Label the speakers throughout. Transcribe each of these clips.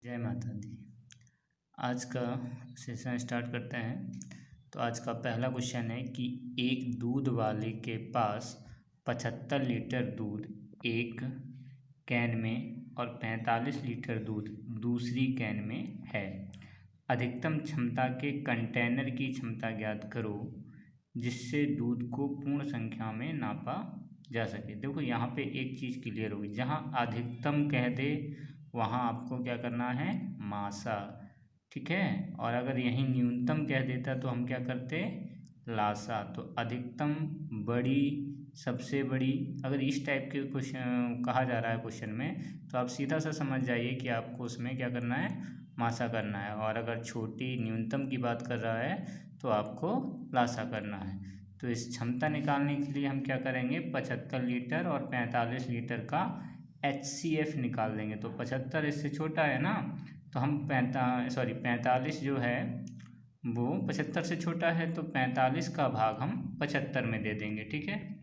Speaker 1: जय माता दी। आज का सेशन स्टार्ट करते हैं। तो आज का पहला क्वेश्चन है कि एक दूध वाले के पास 75 लीटर दूध एक कैन में और 45 लीटर दूध दूसरी कैन में है। अधिकतम क्षमता के कंटेनर की क्षमता ज्ञात करो जिससे दूध को पूर्ण संख्या में नापा जा सके। देखो यहाँ पे एक चीज़ क्लियर होगी, जहाँ अधिकतम कह दे वहाँ आपको क्या करना है, मासा, ठीक है। और अगर यहीं न्यूनतम कह देता तो हम क्या करते, लासा। तो अधिकतम, बड़ी, सबसे बड़ी, अगर इस टाइप के क्वेश्चन कहा जा रहा है क्वेश्चन में, तो आप सीधा सा समझ जाइए कि आपको उसमें क्या करना है, मासा करना है। और अगर छोटी न्यूनतम की बात कर रहा है तो आपको लासा करना है। तो इस क्षमता निकालने के लिए हम क्या करेंगे, 75 लीटर और 45 लीटर का HCF निकाल देंगे। तो 75 इससे छोटा है ना, तो हम 45 जो है वो 75 से छोटा है, तो 45 का भाग हम 75 में दे देंगे, ठीक है।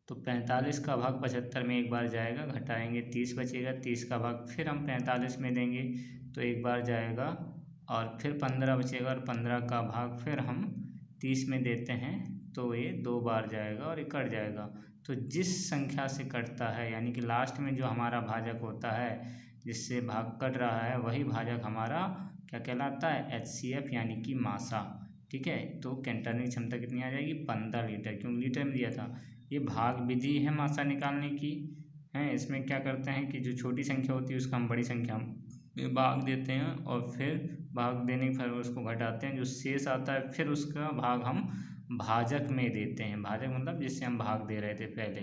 Speaker 1: तो 45 का भाग 75 में एक बार जाएगा, घटाएंगे 30 बचेगा, 30 का भाग फिर हम 45 में देंगे तो एक बार जाएगा, और फिर 15 बचेगा और 15 का भाग फिर हम 30 में देते हैं तो ये 2 बार जाएगा और ये कट जाएगा। तो जिस संख्या से कटता है, यानी कि लास्ट में जो हमारा भाजक होता है जिससे भाग कट रहा है, वही भाजक हमारा क्या कहलाता है, HCF यानी कि मासा, ठीक है। तो कंटेनर की क्षमता कितनी आ जाएगी, 15 लीटर, क्योंकि लीटर में दिया था। ये भाग विधि है मासा निकालने की, है। इसमें क्या करते हैं कि जो छोटी संख्या होती है उसका हम बड़ी संख्या में भाग देते हैं, और फिर भाग देने पर उसको घटाते हैं, जो शेष आता है फिर उसका भाग हम भाजक में देते हैं। भाजक मतलब जिससे हम भाग दे रहे थे पहले,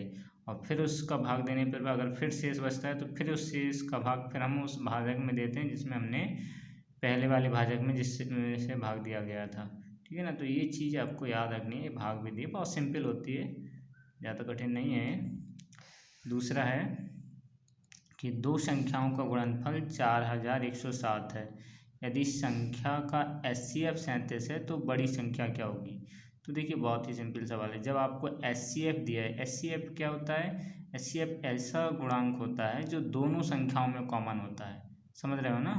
Speaker 1: और फिर उसका भाग देने पर अगर फिर शेष बचता है तो फिर उस शेष का भाग फिर हम उस भाजक में देते हैं जिसमें हमने पहले वाले भाजक में जिससे भाग दिया गया था, ठीक है ना। तो ये चीज़ आपको याद रखनी है। भाग विधि बहुत सिंपल होती है, ज़्यादा कठिन नहीं है। दूसरा है कि दो संख्याओं का गुणनफल 4107 है। यदि संख्या का HCF 37 है तो बड़ी संख्या क्या होगी। तो देखिए बहुत ही सिंपल सवाल है। जब आपको HCF दिया है, HCF क्या होता है, HCF ऐसा गुणांक होता है जो दोनों संख्याओं में कॉमन होता है, समझ रहे हो ना,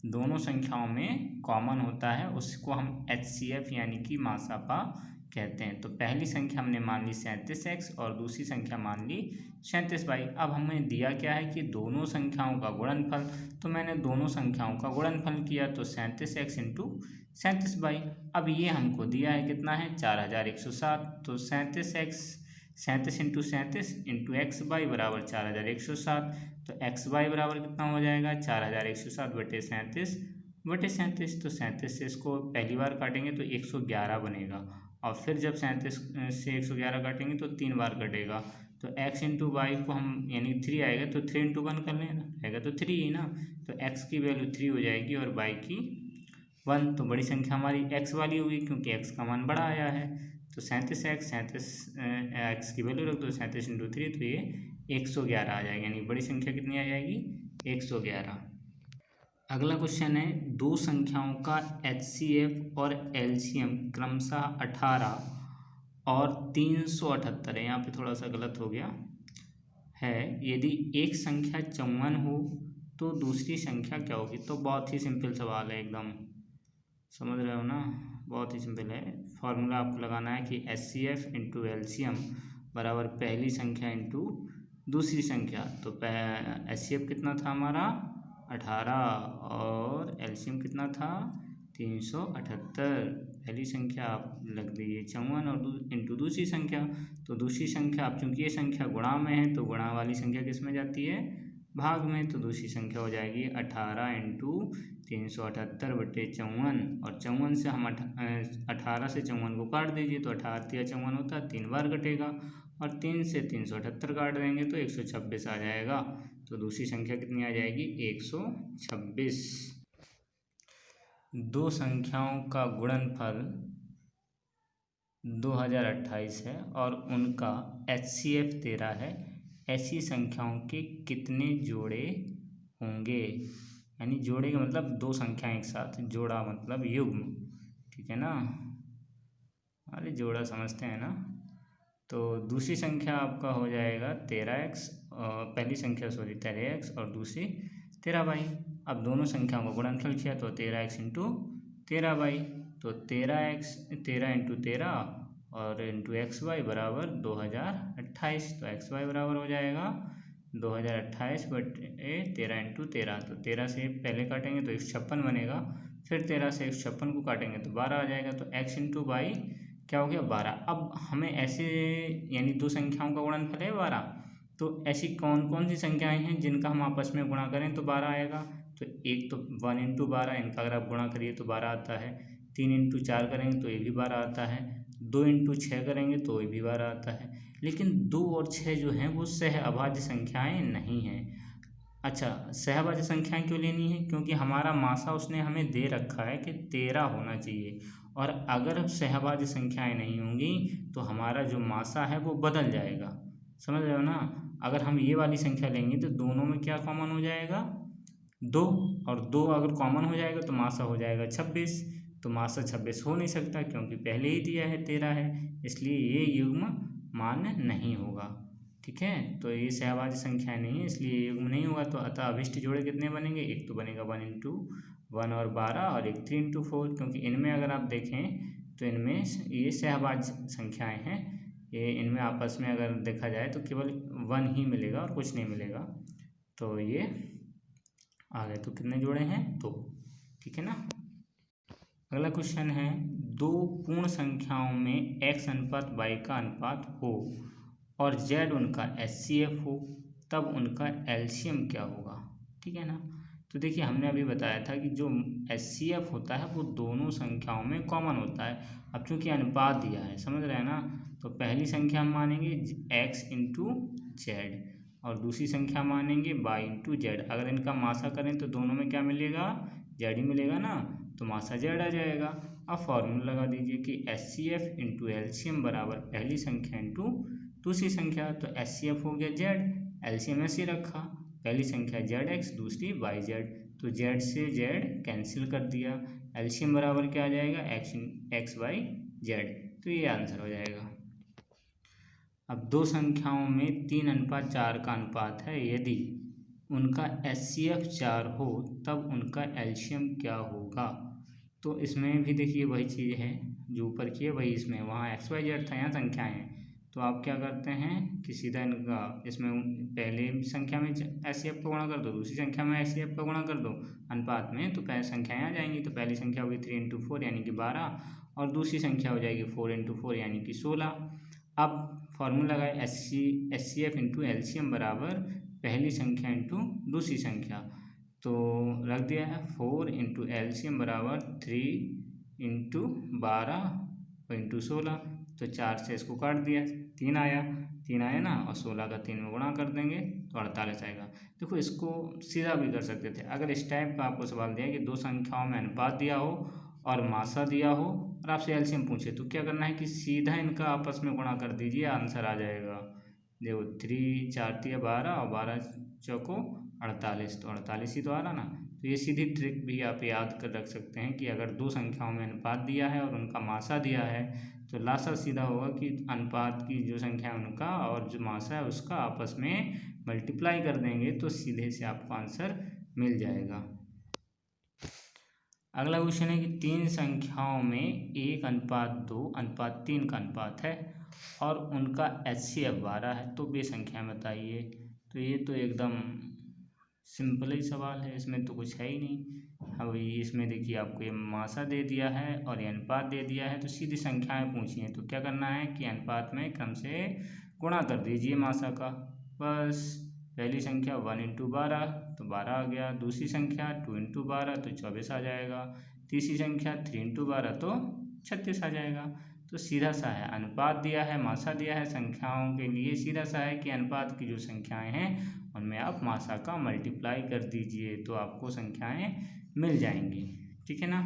Speaker 1: दोनों संख्याओं में कॉमन होता है, उसको हम HCF यानी कि मासापा कहते हैं। तो पहली संख्या हमने मान ली 37x और दूसरी संख्या मान ली 37y। अब हमें दिया क्या है कि दोनों संख्याओं का गुणनफल, तो मैंने दोनों संख्याओं का गुणनफल किया, तो 37x इंटू 37y। अब ये हमको दिया है कितना है, 4107। तो 37 इंटू 37 इंटू XY बराबर 4107। तो XY बराबर कितना हो जाएगा, 4107 बटे 37। तो 37 से इसको पहली बार काटेंगे तो 111 बनेगा, और फिर जब 37 से 111 काटेंगे तो 3 बार कटेगा। तो x इंटू वाई को हम, यानी 3 आएगा तो 3 इंटू 1 कर लेना, आएगा तो 3 ही ना। तो x की वैल्यू 3 हो जाएगी और y की 1। तो बड़ी संख्या हमारी x वाली होगी क्योंकि x का मान बड़ा आया है। तो 37x की वैल्यू रख दो, 37 इंटू 3, तो ये 111 आ जाएगा, यानी बड़ी संख्या कितनी आ जाएगी, 111। अगला क्वेश्चन है, दो संख्याओं का HCF और LCM क्रमशः 18 और 378 है। यहाँ पे थोड़ा सा गलत हो गया है। यदि एक संख्या 54 हो तो दूसरी संख्या क्या होगी। तो बहुत ही सिंपल सवाल है, एकदम समझ रहे हो ना, बहुत ही सिंपल है। फॉर्मूला आपको लगाना है कि HCF इंटू LCM बराबर पहली संख्या इंटू दूसरी संख्या। तो HCF कितना था हमारा, 18, और LCM कितना था, 378। पहली संख्या आप लग दीजिए 54 और इंटू दूसरी संख्या। तो दूसरी संख्या, अब चूंकि ये संख्या गुणा में है तो गुणा वाली संख्या किस में जाती है, भाग में। तो दूसरी संख्या हो जाएगी 18 इंटू 378 बटे 54, और 54 से हम 18 से 54 को काट दीजिए तो 18 या 54 होता है, 3 बार कटेगा, और 3 से 378 काट देंगे तो 126 आ जाएगा। तो दूसरी संख्या कितनी आ जाएगी, 126। दो संख्याओं का गुणनफल 2028 है और उनका HCF 13 है। ऐसी संख्याओं के कितने जोड़े होंगे। यानी जोड़े का मतलब दो संख्याएं एक साथ, जोड़ा मतलब युग्म, ठीक है ना। अरे जोड़ा समझते हैं ना। तो दूसरी संख्या आपका हो जाएगा 13x, पहली संख्या 13x और दूसरी 13y। अब दोनों संख्याओं का गुणनफल किया तो 13x इंटू 13y, तो 13x 13 इंटू 13 और इंटू एक्स वाई बराबर 2028, तो एक्स वाई बराबर हो जाएगा 2028 बटे 13 इंटू 13, तो 13 से पहले काटेंगे तो 156 बनेगा, फिर 13 से 156 को काटेंगे तो 12 आ जाएगा, तो x इंटू वाई क्या हो गया 12। अब हमें ऐसे यानी दो संख्याओं का गुणनफल है 12, तो ऐसी कौन कौन सी संख्याएं हैं जिनका हम आपस में गुणा करें तो 12 आएगा। तो एक तो 1 इंटू 12, इनका अगर आप गुणा करिए तो 12 आता है। 3 इंटू 4 करेंगे तो ये भी 12 आता है। 2 इंटू 6 करेंगे तो ये भी 12 आता है। लेकिन 2 और 6 जो हैं वो सहअभाज्य संख्याएं नहीं हैं। अच्छा, सहअभाज्य संख्याएं क्यों लेनी है? क्योंकि हमारा मासा उसने हमें दे रखा है कि 13 होना चाहिए, और अगर सहअभाज्य संख्याएं नहीं होंगी तो हमारा जो मासा है वो बदल जाएगा। समझ रहे हो ना? अगर हम ये वाली संख्या लेंगे तो दोनों में क्या कॉमन हो जाएगा 2, और 2 अगर कॉमन हो जाएगा तो मासा हो जाएगा 26, तो मासा 26 हो नहीं सकता क्योंकि पहले ही दिया है 13 है, इसलिए ये युग्म मान्य नहीं होगा। ठीक है, तो ये सहअभाज्य संख्या नहीं है इसलिए ये युग्म नहीं होगा। तो अतः अभिष्ट जोड़े कितने बनेंगे? एक तो बनेगा 1 इंटू 1 और 12, और एक 3 इंटू 4, क्योंकि इनमें अगर आप देखें तो इनमें ये सहअभाज्य संख्याएं हैं, ये इनमें आपस में अगर देखा जाए तो केवल 1 ही मिलेगा और कुछ नहीं मिलेगा। तो ये आ गए, तो कितने जोड़े हैं? 2। ठीक है ना। अगला क्वेश्चन है, दो पूर्ण संख्याओं में x अनुपात y का अनुपात हो और z उनका HCF हो, तब उनका एलसीएम क्या होगा? ठीक है ना। तो देखिए हमने अभी बताया था कि जो HCF होता है वो दोनों संख्याओं में कॉमन होता है। अब चूंकि अनुपात दिया है, समझ रहे हैं ना, तो पहली संख्या हम मानेंगे x इंटू जेड और दूसरी संख्या मानेंगे y इंटू जेड। अगर इनका मासा करें तो दोनों में क्या मिलेगा? जेड ही मिलेगा ना, तो मासा जेड आ जाएगा। अब फॉर्मूला लगा दीजिए कि HCF इंटू एलसीएम बराबर पहली संख्या इंटू दूसरी संख्या, तो HCF हो गया जेड, एलसीएम ऐसे रखा, पहली संख्या जेड एक्स दूसरी वाई जेड, तो जेड से जेड कैंसिल कर दिया, एलसीएम बराबर क्या आ जाएगा? एक्स वाई जेड, तो ये आंसर हो जाएगा। अब दो संख्याओं में 3:4 का अनुपात है, यदि उनका HCF 4 हो तब उनका एलसीएम क्या होगा? तो इसमें भी देखिए वही चीज़ है जो ऊपर की है वही इसमें, वहाँ एक्स वाई जेड था, यहाँ संख्याएँ हैं, तो आप क्या करते हैं कि सीधा इनका इसमें पहले संख्या में HCF का गुणा कर दो, दूसरी संख्या में HCF का गुणा कर दो अनुपात में, तो पहले संख्याएँ आ जाएंगी। तो पहली संख्या होगी 3 इंटू 4 यानी कि 12, और दूसरी संख्या हो जाएगी 4 इंटू 4 यानी कि 16। अब फॉर्मूला लगाए HCF इंटू एलसीएम बराबर पहली संख्या इंटू दूसरी संख्या, तो रख दिया है 4 इंटू एलसीएम बराबर 3 इंटू 12 इंटू 16, तो 4 से इसको काट दिया, 3 आया ना, और 16 का 3 में गुणा कर देंगे तो 48 आएगा। देखो इसको सीधा भी कर सकते थे, अगर इस टाइप का आपको सवाल दिया कि दो संख्याओं में अनुपात दिया हो और मासा दिया हो और आपसे एलसीएम पूछे, तो क्या करना है कि सीधा इनका आपस में गुणा कर दीजिए, आंसर आ जाएगा। देखो 3 4 3 12 और 12 चौको 48, तो 48 ही तो आ रहा ना। तो ये सीधी ट्रिक भी आप याद कर रख सकते हैं कि अगर दो संख्याओं में अनुपात दिया है और उनका मासा दिया है तो लासा सीधा होगा कि अनुपात की जो संख्या है उनका और जो मासा है उसका आपस में मल्टीप्लाई कर देंगे तो सीधे से आपको आंसर मिल जाएगा। अगला क्वेश्चन है कि तीन संख्याओं में 1:2:3 का अनुपात है और उनका HCF 12 है, तो वे संख्याएं बताइए। तो ये तो एकदम सिंपल ही सवाल है, इसमें तो कुछ है ही नहीं। अब इसमें देखिए आपको ये मासा दे दिया है और ये अनुपात दे दिया है, तो सीधी संख्याएं पूछी हैं, तो क्या करना है कि अनुपात में क्रम से गुणा कर दीजिए मासा का। बस पहली संख्या 1 इंटू 12 तो 12 आ गया, दूसरी संख्या 2 इंटू 12 तो 24 आ जाएगा, तीसरी संख्या 3 इंटू 12 तो 36 आ जाएगा। तो सीधा सा है, अनुपात दिया है मासा दिया है, संख्याओं के लिए सीधा सा है कि अनुपात की जो संख्याएं हैं उनमें आप मासा का मल्टीप्लाई कर दीजिए तो आपको संख्याएं मिल जाएंगी। ठीक है ना।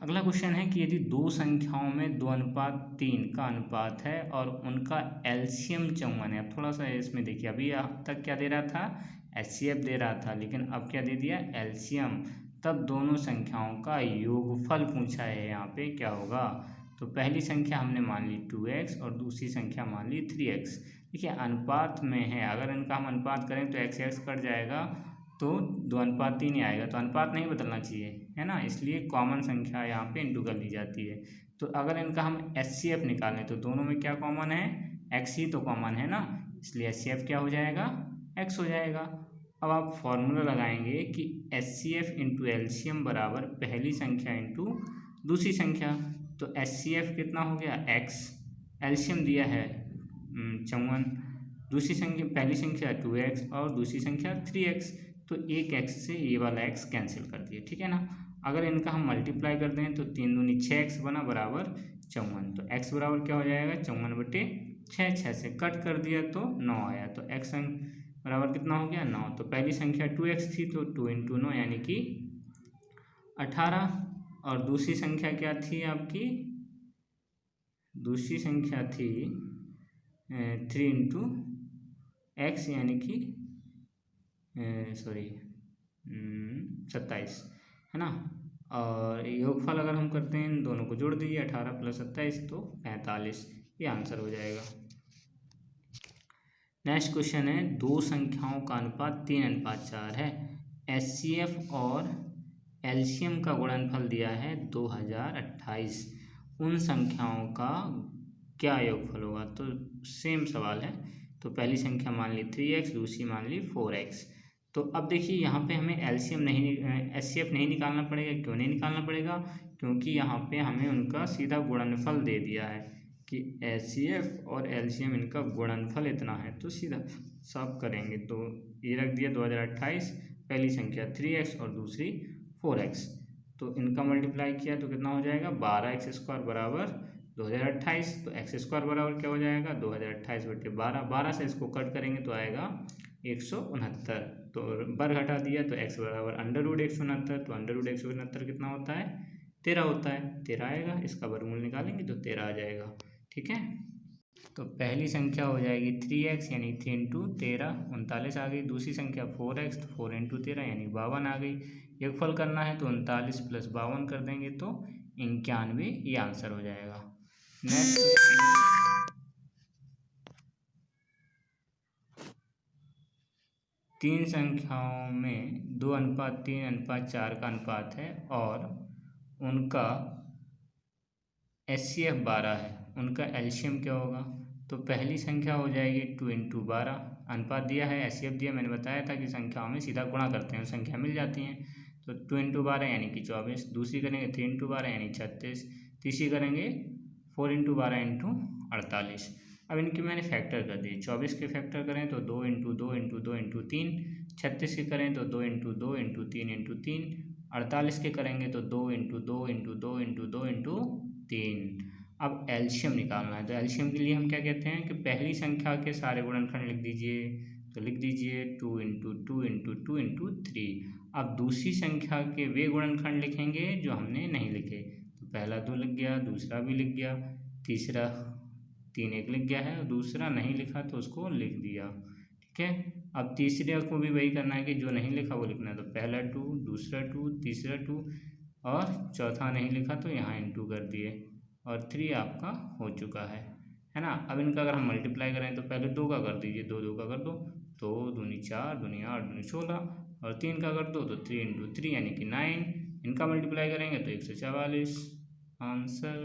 Speaker 1: अगला क्वेश्चन है कि यदि दो संख्याओं में 2:3 का अनुपात है और उनका एलसीएम 54 है। अब थोड़ा सा इसमें देखिए, अभी अब तक क्या दे रहा था? HCF दे रहा था, लेकिन अब क्या दे दिया? एलसीएम। तब दोनों संख्याओं का योगफल पूछा है, यहाँ पे क्या होगा? तो पहली संख्या हमने मान ली 2x और दूसरी संख्या मान ली 3x। देखिए अनुपात में है, अगर इनका हम अनुपात करें तो x कट जाएगा, तो 2:3 ही आएगा। तो अनुपात नहीं बदलना चाहिए, है ना, इसलिए कॉमन संख्या यहाँ पे इंटू कर ली जाती है। तो अगर इनका हम HCF निकालें तो दोनों में क्या कॉमन है, x ही तो कॉमन है ना, इसलिए HCF क्या हो जाएगा, x हो जाएगा। अब आप फॉर्मूला लगाएंगे कि HCF इंटू एल्शियम बराबर पहली संख्या इंटू दूसरी संख्या। तो HCF कितना हो गया, x, एल्शियम दिया है 54, दूसरी संख्या, पहली संख्या 2x और दूसरी संख्या 3x, तो एक x से ये वाला x कैंसिल कर दिए, ठीक है ना। अगर इनका हम मल्टीप्लाई कर दें तो 3 दूनी 6x बना बराबर 54, तो x बराबर क्या हो जाएगा, 54/6, 6 से कट कर दिया तो 9 आया, तो x बराबर कितना हो गया, 9। तो पहली संख्या 2x थी तो 2 × 9 यानी कि 18, और दूसरी संख्या क्या थी आपकी, दूसरी संख्या थी 3 × x यानी कि 27, है ना। और योगफल अगर हम करते हैं इन दोनों को जोड़ दीजिए, 18 + 27 तो 45, ये आंसर हो जाएगा। नेक्स्ट क्वेश्चन है, दो संख्याओं का अनुपात 3:4 है। HCF और एल्शियम का गुणनफल दिया है 2028, उन संख्याओं का क्या योगफल होगा। तो सेम सवाल है। तो पहली संख्या मान ली 3x, दूसरी मान ली 4x। तो अब देखिए यहाँ पे हमें HCF नहीं निकालना पड़ेगा। क्यों नहीं निकालना पड़ेगा, क्योंकि यहाँ पे हमें उनका सीधा गुणनफल दे दिया है कि HCF और एल्शियम इनका गुणनफल इतना है, तो सीधा सब करेंगे। तो ये रख दिया 2028, पहली संख्या 3x और दूसरी 4x, तो इनका मल्टीप्लाई किया तो कितना हो जाएगा, 12x² बराबर 2028। तो x² बराबर क्या हो जाएगा, 2028/12, 12 से इसको कट करेंगे तो आएगा 169, तो बर घटा दिया तो x बराबर √169, तो √169 कितना होता है, 13 होता है, 13 आएगा। इसका वर्गमूल निकालेंगे तो 13 आ जाएगा, ठीक है। तो पहली संख्या हो जाएगी 3x यानी 3 × 13, 39 आ गई। दूसरी संख्या 4x, तो 4 × 13 यानी 52 आ गई। योगफल करना है तो 39 + 52 कर देंगे तो 91, ये आंसर हो जाएगा। नेक्स्ट तीन संख्याओं में 2:3:4 का अनुपात है और उनका HCF 12 है, उनका एल्शियम क्या होगा। तो पहली संख्या हो जाएगी 2 × 12, अनुपात दिया है, HCF दिया, मैंने बताया था कि संख्याओं में सीधा गुणा करते हैं, संख्या मिल जाती हैं। तो 2 × 12 यानी कि 24, दूसरी करेंगे 3 × 12 यानी 36, तीसरी करेंगे 4 × 12 × 48। अब इनके मैंने फैक्टर कर दिए, 24 के फैक्टर करें तो 2 × 2 × 2 × 3, 36 के करें तो 2 × 2 × 3 × 3, 48 के करेंगे तो 2 × 2 × 2 × 2 × 3। अब एल्शियम निकालना है, तो एल्शियम के लिए हम क्या कहते हैं कि पहली संख्या के सारे गुणनखंड लिख दीजिए, तो लिख दीजिए 2 × 2 × 2 × 3। अब दूसरी संख्या के वे गुणनखंड लिखेंगे जो हमने नहीं लिखे, तो पहला 2 लिख गया, दूसरा भी लिख गया, तीसरा 3 1 लिख गया है, और दूसरा नहीं लिखा तो उसको लिख दिया, ठीक है। अब तीसरे को भी वही करना है कि जो नहीं लिखा वो लिखना है, तो पहला 2, दूसरा 2, तीसरा 2 और चौथा नहीं लिखा तो यहाँ इंटू कर दिए, और 3 आपका हो चुका है ना। अब इनका अगर हम मल्टीप्लाई करें तो पहले 2 का कर दीजिए, 2 2 का कर दो, 2 दूनी 4, दूनी 8, दूनी 16, और 3 का कर दो तो 3 × 3 यानी कि 9, इनका मल्टीप्लाई करेंगे तो 144, आंसर